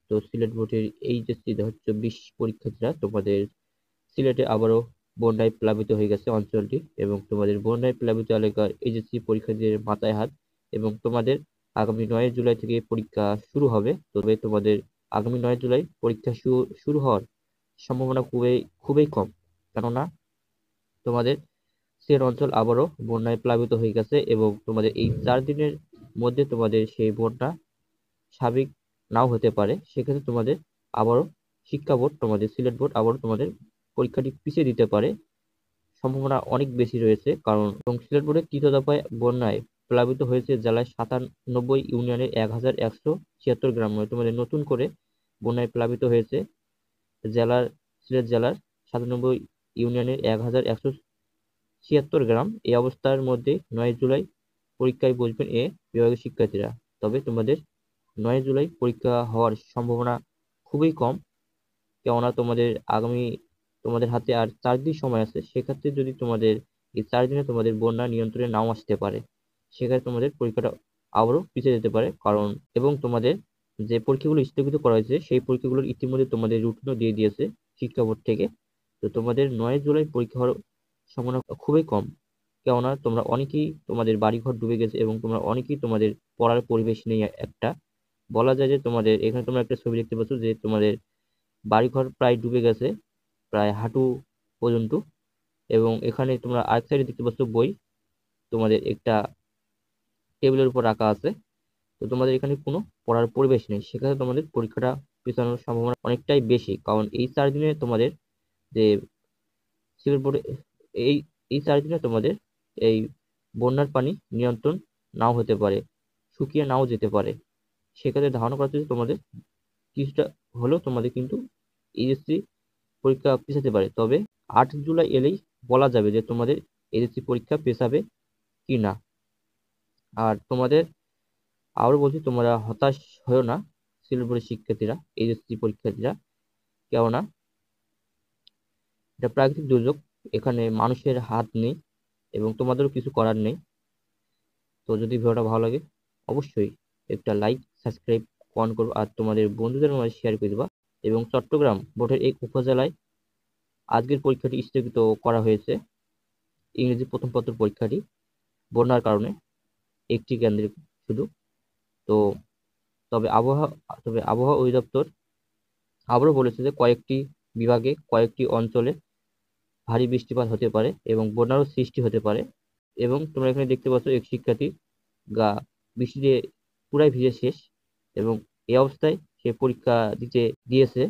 তো সিলেট বোর্ডের এইচএসসি 2024 পরীক্ষার্থীরা তোমাদের সিলেটে আবারও বন্যায় প্লাবিত হয়ে গেছে অঞ্চলটি এবং তোমাদের বন্যায় প্লাবিত এলাকার এইচএসসি পরীক্ষার্থীদের মাথায় হাত এবং তোমাদের আগামী 9 জুলাই থেকে পরীক্ষা শুরু হবে। তবে তোমাদের আগামী 9 জুলাই পরীক্ষা শুরু হওয়ার সম্ভাবনা খুবই খুবই কম, কেননা তোমাদের সিলেট অঞ্চল আবারও বন্যায় প্লাবিত হয়ে গেছে এবং তোমাদের এই 4 দিনের মধ্যে তোমাদের সেই বন্যা স্বাভাবিক নাও হতে পারে। সেক্ষেত্রে তোমাদের আবারও শিক্ষা বোর্ড তোমাদের সিলেট বোর্ড আবারও তোমাদের পরীক্ষাটি পিছিয়ে দিতে পারে, সম্ভাবনা অনেক বেশি রয়েছে। কারণ সিলেট বোর্ডের তৃতীয় দফায় বন্যায় প্লাবিত হয়েছে জেলায় 97 ইউনিয়নের 1176 গ্রাম। তোমাদের নতুন করে বন্যায় প্লাবিত হয়েছে সিলেট জেলার 97 ইউনিয়নের 1176 গ্রাম। এই অবস্থার মধ্যে 9 জুলাই পরীক্ষায় বসবেন এ বিভাগের শিক্ষার্থীরা। তবে তোমাদের 9 জুলাই পরীক্ষা হওয়ার সম্ভাবনা খুবই কম, কেননা তোমাদের হাতে আর 4 দিন সময় আছে। সেক্ষেত্রে যদি তোমাদের এই 4 দিনে তোমাদের বন্যা নিয়ন্ত্রণে নাও আসতে পারে, সেক্ষেত্রে তোমাদের পরীক্ষাটা আবারও পিছিয়ে যেতে পারে। কারণ এবং তোমাদের যে পরীক্ষাগুলো স্থগিত করা হয়েছে সেই পরীক্ষাগুলোর ইতিমধ্যে তোমাদের রুটিনও দিয়ে দিয়েছে শিক্ষা বোর্ড থেকে। তো তোমাদের 9 জুলাই পরীক্ষা হওয়ার সম্ভাবনা খুবই কম, কেননা তোমরা অনেকেই তোমাদের বাড়িঘর ডুবে গেছে এবং তোমরা অনেকেই তোমাদের পড়ার পরিবেশ নেই একটা। বলা যায় যে তোমাদের এখানে তোমরা একটা ছবি দেখতে পাচ্ছ যে তোমাদের বাড়িঘর প্রায় ডুবে গেছে, প্রায় হাঁটু পর্যন্ত। এবং এখানে তোমরা আরেক সাইডে দেখতে পাচ্ছ বই তোমাদের একটা টেবিলের উপর রাখা আছে। তো তোমাদের এখানে কোনো পড়ার পরিবেশ নেই, সেখানে তোমাদের পরীক্ষাটা পেছানোর সম্ভাবনা অনেকটাই বেশি। কারণ এই 4 দিনে তোমাদের যে সিভিল বোর্ডে এই এই 4 দিনে তোমাদের এই বন্যার পানি নিয়ন্ত্রণ নাও হতে পারে, শুকিয়ে নাও যেতে পারে। সেক্ষেত্রে ধারণা করা হচ্ছে যে তোমাদের কিছুটা হলেও তোমাদের কিন্তু এইচএসসি পরীক্ষা পেছাতে পারে। তবে 8 জুলাই এলেই বলা যাবে যে তোমাদের এইচএসসি পরীক্ষা পেছাবে কি না। আর তোমাদের আরও বলছি, তোমরা হতাশ হয়েও না সিলেট বোর্ডের শিক্ষার্থীরা, এইচএসসি পরীক্ষার্থীরা, কেননা এটা প্রাকৃতিক দুর্যোগ, এখানে মানুষের হাত নেই এবং তোমাদেরও কিছু করার নেই। তো যদি ভিডিওটা ভালো লাগে অবশ্যই একটা লাইক সাবস্ক্রাইব কমেন্ট করো আর তোমাদের বন্ধুদের মাঝে শেয়ার করে দেবা। এবং চট্টগ্রাম বোর্ডের এই উপজেলায় আজকের পরীক্ষাটি স্থগিত করা হয়েছে, ইংরেজি প্রথম পত্র পরীক্ষাটি বন্যার কারণে একটি কেন্দ্রে শুধু। তো তবে আবহাওয়া অধিদপ্তর আবারও বলেছে যে কয়েকটি বিভাগে কয়েকটি অঞ্চলে ভারী বৃষ্টিপাত হতে পারে এবং বন্যারও সৃষ্টি হতে পারে। এবং তোমরা এখানে দেখতে পাচ্ছ এক শিক্ষার্থী গা বৃষ্টিতে পুরাই ভিজে শেষ এবং এই অবস্থায় সে পরীক্ষা দিয়েছে।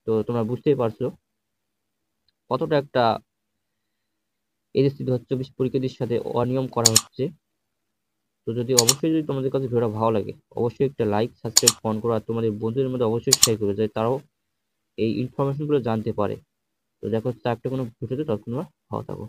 তো তোমরা বুঝতেই পারছো কতটা একটা এইচএসসি 2024 পরীক্ষার্থীর সাথে অনিয়ম করা হচ্ছে। তো অবশ্যই যদি তোমাদের কাছে ভিডিওটা ভালো লাগে অবশ্যই একটা লাইক সাবস্ক্রাইব কমেন্ট করো আর তোমাদের বন্ধুদের মধ্যে অবশ্যই শেয়ার করবে যাতে তারাও এই ইনফরমেশনগুলো জানতে পারে। তো দেখো হচ্ছে একটা কোনো ভিডিওতে, ততক্ষণ তোমরা ভালো থাকো।